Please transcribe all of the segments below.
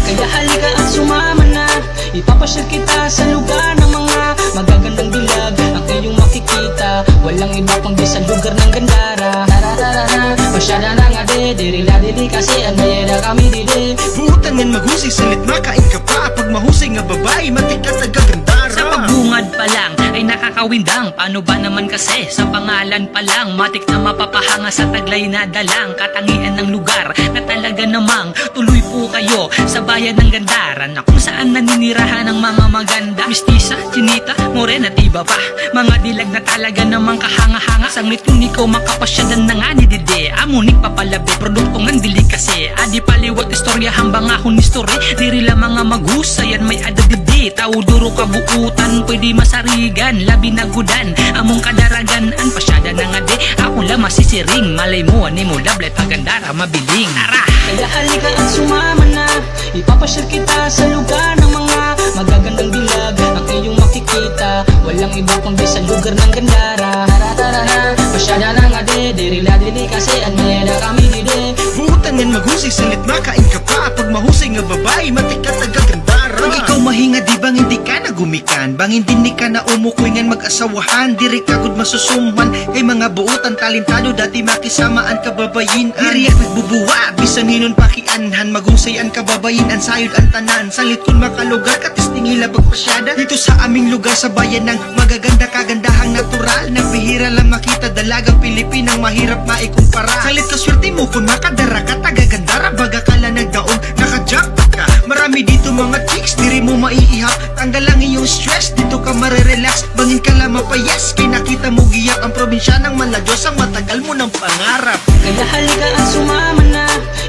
Kaya halika at sumama na, ipapasyal kita sa lugar ng mga magagandang dilag. Ang iyong makikita, walang iba kundi sa lugar ng Gandara. Tara na, pasyala na nga diri ladili kasi ang mayera kami dili. Butangan magusay salit makain ka pa. Pag mahusay nga babae, matikat na gagandara. Sa pagbungad pa lang ay nakakawindang. Paano ba naman kasi sa pangalan pa lang, matik na mapapahanga sa taglay na dalang. Katangian ng lugar na talaga namang tuloy po kayo sa bayan ng Gandara, na kung saan naninirahan ng mga maganda. Mistisa, chinita, morena at iba pa, mga dilag na talaga namang kahanga-hanga. Sanglit kung ikaw makapasyadan na nga ni Dede, amunik papalabi, produktong ng dili kasi. Adi paliwat istorya hambang ahon ni story, diri lang mga magusayan may adadidi. Tao duro kabuutan, pwede masarigan, labi na gudan, among kadaragan, an pasyada na nga de. Ako lang masisiring, malay mo, ani mo lablet Gandara mabiling. Tara! Kaya halika at sumama na, ipapasyal kita sa lugar ng mga magagandang dilag. Ang iyong makikita, walang iba kundi sa lugar ng Gandara. Tara na, pasyala na nga diri ladili kasi ang mayera kami dili. Butangan magusay salit makain ka pa. Pag mahusay nga babae, matikat na gagandara. Pag ikaw mahinga di bang hindi ka nagumikan, bang hindi ni ka na umukuingan mag-asawahan, diri kagud masusumhan kay mga buutan talentado dati makisamaan kababayin. Diriyak nagbubuwa bisan hinon pakianhan, magusayan kababayin ang sayod ang tanan. Salit kun makalugar katistingila pagpasyada dito sa aming lugar sa bayan ng magaganda kagandahang natural na bihira lang makita dalagang Pilipinang mahirap maikumpara. Salit ka swerte mo kun makadara ka taga-Gandara, baga kala nagdaon naka-jackpot ka. Marami dito mga chicks, diri mo maiihap, tanggal lang iyong stress, dito ka marerelax, bangin ka lang mapayas, kay nakita mo giyak ang probinsya ng Maladyos, ang matagal mo ng pangarap. Kaya halika at sumama na,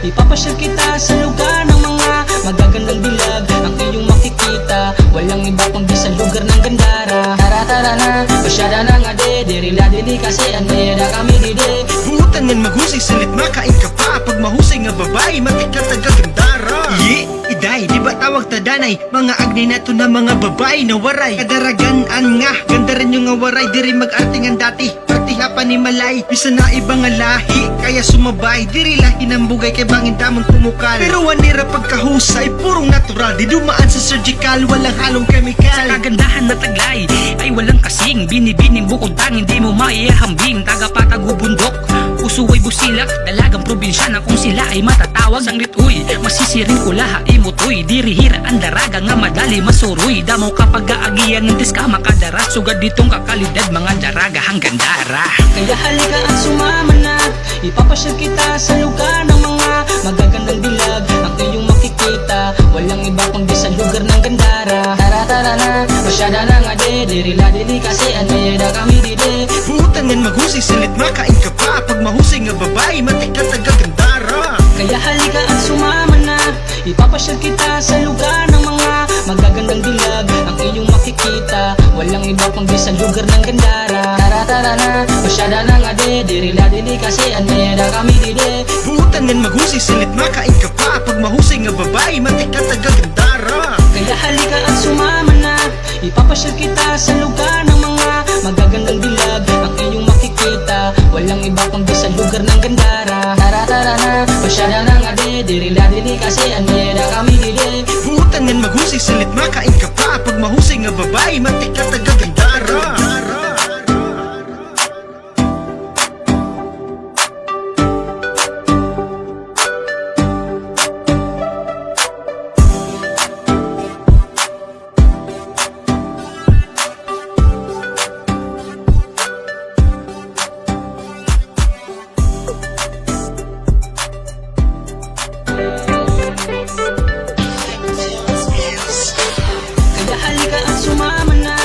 ipapasyal kita sa lugar ng mga magagandang dilag. Ang iyong makikita, walang iba kundi sa lugar ng Gandara. Tara na, pasyala na nga diri ladili kasi ang mayera kami dili. Butangan magusay salit makain ka pa. Pag mahusay nga babae, matikat na gagandara. Iday, di ba tawag tadanay? Mga agnay na to na mga babae na waray. Kadaragan-an nga, ganda rin yung nga waray. Diri mag-artingan dati, partiha pa ni Malay. Bisa na ibang nga lahi, kaya sumabay. Diri lahi ng bugay kay bangin damon pumukal. Pero wanira pagkahusay, purong natural. Di dumaan sa surgical, walang halong chemical. Sa kagandahan na taglay ay walang kasing, binibining bukod tang hindi mo maihambing. Tagapatagubundok, usuway busilak, dalagang probinsya na kung sila ay matatawag. Sanglit uy, masisiring ko laha imutoy, dirihira ang daraga nga madali masuroy. Damo kapag aagiyan ng diska makadara, sugad ditong kakalidad mga daraga hang Gandara. Kaya halika at sumama na, ipapasyal kita sa lugar ng mga magagandang dilag. Ang iyong makikita, walang iba kundi sa lugar ng Gandara. Tara na, pasyada na nga diri ladili kasi ang mayera kami dili. Butangan magusay salit makain ka pa. Pag mahusay nga babae, matikat na gagandara. Kaya halika at sumama na, ipapasyal kita sa lugar ng mga magagandang dilag. Ang iyong makikita, walang iba kundi sa lugar ng Gandara. Tara na, pasyada na nga diri ladili kasi ang mayera kami dili. Butangan magusay salit makain ka pa. Pag mahusay nga babae, matikat na gagandara. Kaya halika at sumama na, ipapasyal kita sa lugar ng mga magagandang dilag. Ang iyong makikita, walang iba kundi sa lugar ng Gandara. Tara na, pasyala na nga diri ladili kasi ang mayera kami dili. Butangan magusay salit makain ka pa. Pag mahusay nga babae, matikat na gagandara. Kaya halika at sumama na,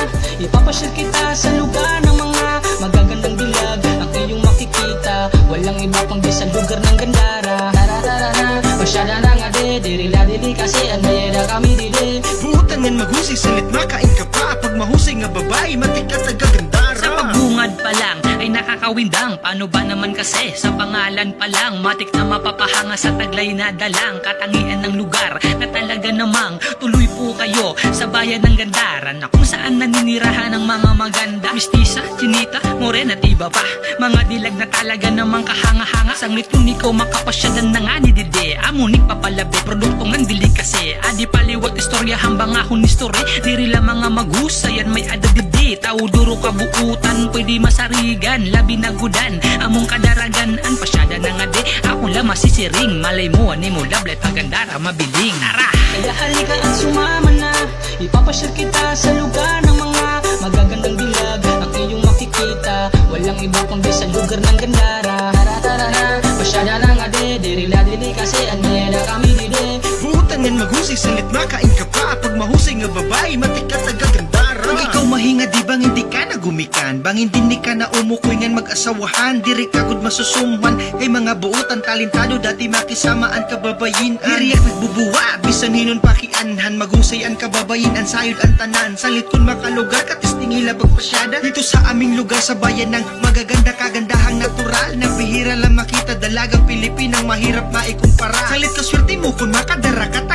ipapasyal kita sa lugar ng mga magagandang dilag. Ang iyong makikita, walang iba kundi sa lugar ng Gandara. Tara na, pasyala na nga diri ladili kasi ang mayera kami dili. Butangan magusay salit makain ka pa. Pag mahusay nga babae, matikat na gagandara. Sa pagbungad pa lang ay nakakawindang. nakakawindang. Paano ba naman kasi sa pangalan pa lang, matik na mapapahanga sa taglay na dalang katangian ng lugar na talaga namang tuloy po kayo sa bayan ng Gandaran, na kung saan naninirahan ng mga maganda, mistisa, chinita, morena, tiba pa, mga dilag na talaga namang kahanga-hanga. Sanglit kung ikaw makapasyadan na nga ni Dede, amunik papalabi, produktong ng dili kasi adi paliwat istorya hambang ahon ni story, dirila mga magusayan may adadidi, tao duro kabuutan, pwede masarigan, labi na gudan, among kadaragan, an pasyada na nga de, ako lang masisiring, malay mo, ani mo lablet pagandara, mabiling, tara! Kaya halika at sumama na, ipapasyal kita sa lugar ng mga magagandang dilag. Ang iyong makikita, walang iba kundi sa lugar ng Gandara. Tara tara na, pasyada na nga de, dirila dili kasi anela kami dide. Buutan yan maghusay salit makain ka pa. Pag mahusay nga babae matikat agagandara. Kung ikaw mahinga di bang hindi ka nagumikan, bangin din ni ka na umukoy ngan mag-asawahan, diri kagud masusumhan kay mga buutan talentado dati makisamaan kababayin. Diriyak nagbubuwa bisan hinon pakianhan, maghusayan kababayin ang sayod ang tanan, salit kun makalugar katistingila pagpasyada dito sa aming lugar sa bayan ng magaganda kagandahang natural na bihira lang makita dalagang Pilipinang mahirap maikumpara. Salit ka swerte mo kun makadara ka